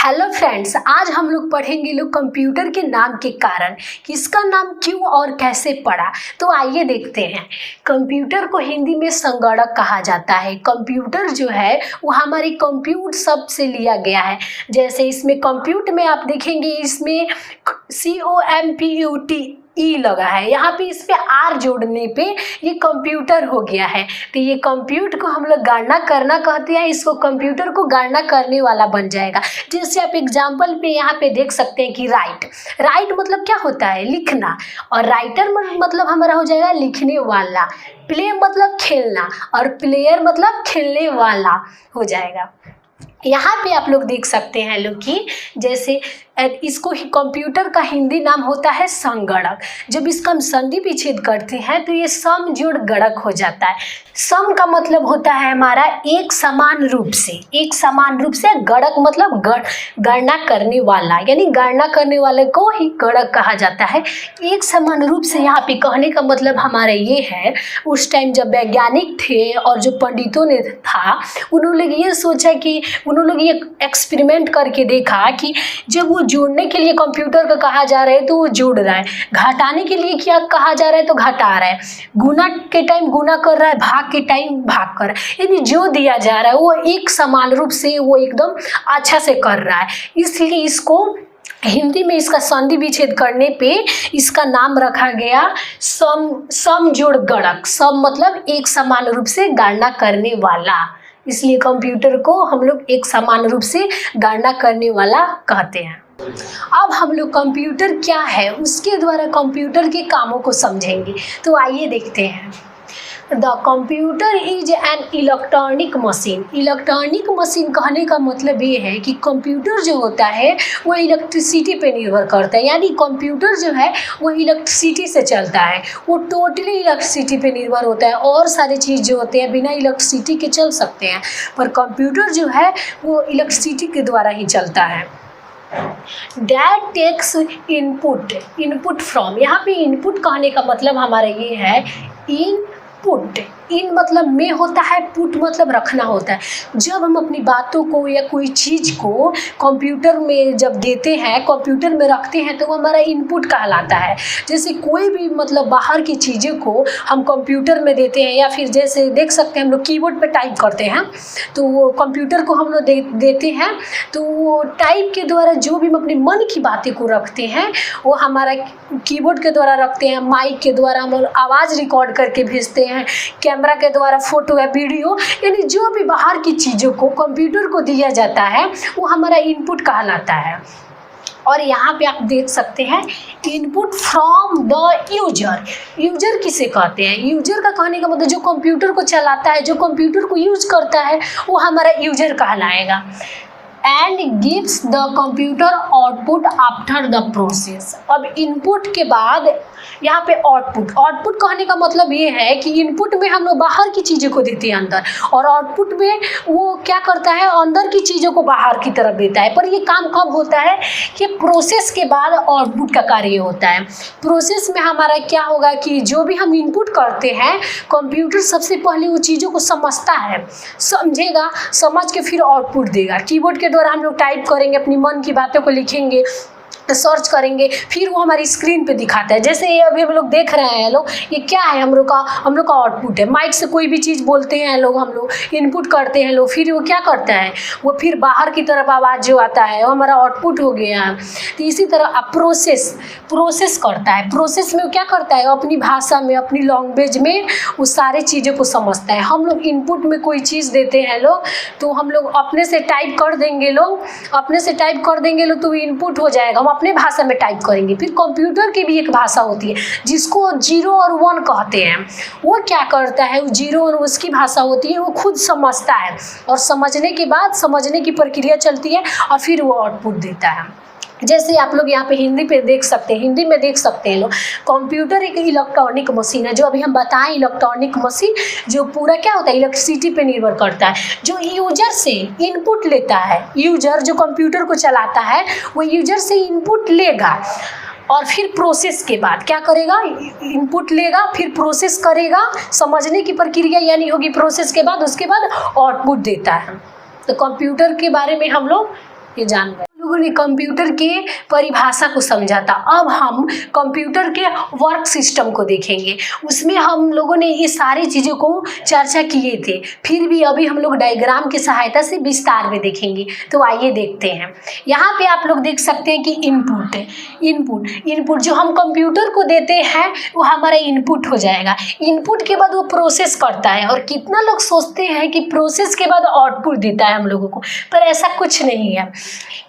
Hello friends, आज हम लोग पढ़ेंगे कंप्यूटर के नाम के कारण कि इसका नाम क्यों और कैसे पड़ा। तो आइए देखते हैं। कंप्यूटर को हिंदी में संगणक कहा जाता है। कंप्यूटर जो है वो हमारी कंप्यूट शब्द से लिया गया है। जैसे इसमें कंप्यूट में आप देखेंगे इसमें COMPUT ई लगा है, यहाँ पे इस पे आर जोड़ने पे ये कंप्यूटर हो गया है। तो ये कंप्यूटर को हम लोग गणना करना कहते हैं, इसको कंप्यूटर को गणना करने वाला बन जाएगा। जैसे आप एग्जाम्पल पे यहाँ पे देख सकते हैं कि राइट मतलब क्या होता है, लिखना, और राइटर मतलब हमारा हो जाएगा लिखने वाला। प्ले मतलब खेलना, और प्लेयर मतलब खेलने वाला हो जाएगा। यहाँ पे आप लोग देख सकते हैं कि जैसे इसको कंप्यूटर का हिंदी नाम होता है संगणक। जब इसका हम संधि विच्छेद करते हैं तो ये सम जोड़ गणक हो जाता है। सम का मतलब होता है हमारा एक समान रूप से, गणक मतलब गणना करने वाला, यानी गणना करने वाले को ही गणक कहा जाता है। एक समान रूप से यहाँ पे कहने का मतलब हमारा ये है, उस टाइम जब वैज्ञानिक थे और जो पंडितों ने था, उन्होंने ये सोचा कि उन्होंने ये एक्सपेरिमेंट करके देखा कि जब वो जोड़ने के लिए कंप्यूटर का कहा जा रहा है तो वो जोड़ रहा है, घटाने के लिए क्या कहा जा रहा है तो घटा रहा है, गुना के टाइम गुना कर रहा है, भाग के टाइम भाग कर रहा है। यानी जो दिया जा रहा है वो एक समान रूप से, वो एकदम अच्छा से कर रहा है। इसलिए इसको हिंदी में इसका संधि विच्छेद करने पे इसका नाम रखा गया सम जोड़ गणक। सम मतलब एक समान रूप से गणना करने वाला, इसलिए कंप्यूटर को हम लोग एक समान रूप से गणना करने वाला कहते हैं। अब हम लोग कंप्यूटर क्या है उसके द्वारा कंप्यूटर के कामों को समझेंगे। तो आइए देखते हैं। The computer is an electronic machine. Electronic machine कहने का मतलब ये है कि कंप्यूटर जो होता है वो इलेक्ट्रिसिटी पे निर्भर करता है, यानी कंप्यूटर जो है वो इलेक्ट्रिसिटी से चलता है, वो टोटली इलेक्ट्रिसिटी पे निर्भर होता है। और सारे चीज़ जो होते हैं बिना इलेक्ट्रिसिटी के चल सकते हैं, पर कंप्यूटर जो है वो इलेक्ट्रिसिटी के द्वारा ही चलता है। That takes input from. यहाँ पे इनपुट कहने का मतलब हमारा ये है इनपुट। इन मतलब में होता है, पुट मतलब रखना होता है। जब हम अपनी बातों को या कोई चीज़ को कंप्यूटर में जब देते हैं, कंप्यूटर में रखते हैं, तो वो हमारा इनपुट कहलाता है। जैसे कोई भी मतलब बाहर की चीज़ों को हम कंप्यूटर में देते हैं, या फिर जैसे देख सकते हैं हम लोग कीबोर्ड पे टाइप करते हैं, तो वो कंप्यूटर को हम लोग देते हैं, तो वो टाइप के द्वारा जो भी हम अपने मन की बातें को रखते हैं वो हमारा कीबोर्ड के द्वारा रखते हैं। माइक के द्वारा हम आवाज़ रिकॉर्ड करके भेजते हैं, कैमरा के द्वारा फोटो या वीडियो, यानी जो भी बाहर की चीज़ों को कंप्यूटर को दिया जाता है वो हमारा इनपुट कहलाता है। और यहाँ पे आप देख सकते हैं इनपुट फ्रॉम द यूजर किसे कहते हैं। यूजर का कहने का मतलब जो कंप्यूटर को चलाता है, जो कंप्यूटर को यूज करता है, वो हमारा यूजर कहलाएगा। And gives the computer output after the process. अब इनपुट के बाद यहाँ पे आउटपुट कहने का मतलब ये है कि इनपुट में हम लोग बाहर की चीज़ों को देते हैं अंदर, और आउटपुट में वो क्या करता है, अंदर की चीज़ों को बाहर की तरफ देता है। पर ये काम कब होता है कि प्रोसेस के बाद आउटपुट का कार्य होता है। प्रोसेस में हमारा क्या होगा कि जो भी हम इनपुट करते हैं, कंप्यूटर सबसे पहले वो चीज़ों को समझता है, समझेगा, समझ के फिर आउटपुट देगा। कीबोर्ड के द्वारा हम लोग टाइप करेंगे, अपनी मन की बातों को लिखेंगे, सर्च करेंगे, फिर वो हमारी स्क्रीन पे दिखाता है। जैसे ये अभी हम लोग देख रहे हैं लोग, ये क्या है, हम लोग का आउटपुट है। माइक से कोई भी चीज़ बोलते हैं लोग, हम लोग इनपुट करते हैं लोग, फिर वो क्या करता है, वो फिर बाहर की तरफ आवाज़ जो आता है वो हमारा आउटपुट हो गया। तो इसी तरह प्रोसेस करता है। प्रोसेस में वो क्या करता है, अपनी भाषा में, अपनी लैंग्वेज में वो सारे चीज़ों को समझता है। हम लोग इनपुट में कोई चीज़ देते हैं लोग, तो हम लोग अपने से टाइप कर देंगे लोग, तो इनपुट हो जाएगा। हम अपने भाषा में टाइप करेंगे। फिर कंप्यूटर की भी एक भाषा होती है जिसको 0 और 1 कहते हैं। वो क्या करता है, वो 0 और उसकी भाषा होती है, वो खुद समझता है, और समझने के बाद समझने की प्रक्रिया चलती है, और फिर वो आउटपुट देता है। जैसे आप लोग यहाँ पे हिंदी में देख सकते हैं लोग, कंप्यूटर एक इलेक्ट्रॉनिक मशीन है। जो अभी हम बताएं इलेक्ट्रॉनिक मशीन, जो पूरा क्या होता है, इलेक्ट्रिसिटी पे निर्भर करता है। जो यूजर से इनपुट लेता है, यूजर जो कंप्यूटर को चलाता है वो यूजर से इनपुट लेगा, और फिर प्रोसेस के बाद क्या करेगा, इनपुट लेगा, फिर प्रोसेस करेगा, समझने की प्रक्रिया यानी होगी प्रोसेस के बाद, उसके बाद आउटपुट देता है। तो कंप्यूटर के बारे में हम लोग ये जान गए। लोगों ने कंप्यूटर के परिभाषा को समझा था। अब हम कंप्यूटर के वर्क सिस्टम को देखेंगे। उसमें हम लोगों ने ये सारी चीज़ों को चर्चा किए थे, फिर भी अभी हम लोग डायग्राम की सहायता से विस्तार में देखेंगे। तो आइए देखते हैं। यहाँ पे आप लोग देख सकते हैं कि इनपुट है। इनपुट जो हम कंप्यूटर को देते हैं वो हमारा इनपुट हो जाएगा। इनपुट के बाद वो प्रोसेस करता है, और कितना लोग सोचते हैं कि प्रोसेस के बाद आउटपुट देता है हम लोगों को, पर ऐसा कुछ नहीं है।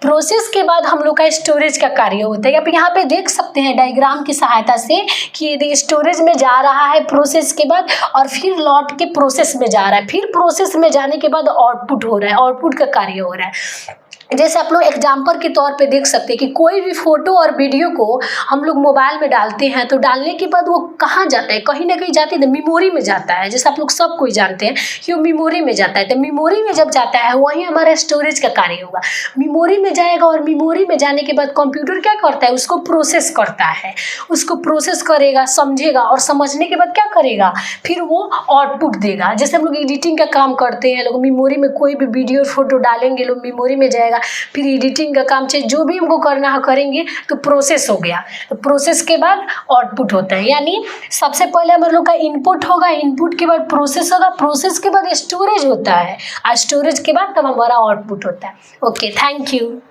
प्रोसेस के बाद हम लोग का स्टोरेज का कार्य होता है। आप यहाँ पे देख सकते हैं डायग्राम की सहायता से कि यदि स्टोरेज में जा रहा है प्रोसेस के बाद, और फिर लौट के प्रोसेस में जा रहा है, फिर प्रोसेस में जाने के बाद आउटपुट हो रहा है, आउटपुट का कार्य हो रहा है। जैसे आप लोग एग्जाम्पल के तौर पे देख सकते हैं कि कोई भी फोटो और वीडियो को हम लोग मोबाइल में डालते हैं, तो डालने के बाद वो कहाँ जाता है, कहीं ना कहीं जाती है, मेमोरी में जाता है। जैसे आप लोग सब कोई जानते हैं कि वो मेमोरी में जाता है। तो मेमोरी में जब जाता है वहीं हमारा स्टोरेज का कार्य होगा। मेमोरी में जाएगा, और मेमोरी में जाने के बाद कंप्यूटर क्या करता है, उसको प्रोसेस करता है। उसको प्रोसेस करेगा, समझेगा, और समझने के बाद क्या करेगा, फिर वो आउटपुट देगा। जैसे हम लोग एडिटिंग का काम करते हैं, लोग मेमोरी में कोई भी वीडियो फोटो डालेंगे, लोग मेमोरी में जाएगा, फिर एडिटिंग का काम चाहिए, जो भी हमको करना है करेंगे, तो प्रोसेस हो गया। तो प्रोसेस के बाद आउटपुट होता है। यानी सबसे पहले हम लोग का इनपुट होगा, इनपुट के बाद प्रोसेस होगा, प्रोसेस के बाद स्टोरेज होता है, और स्टोरेज के बाद तब हमारा आउटपुट होता है। Okay, thank you.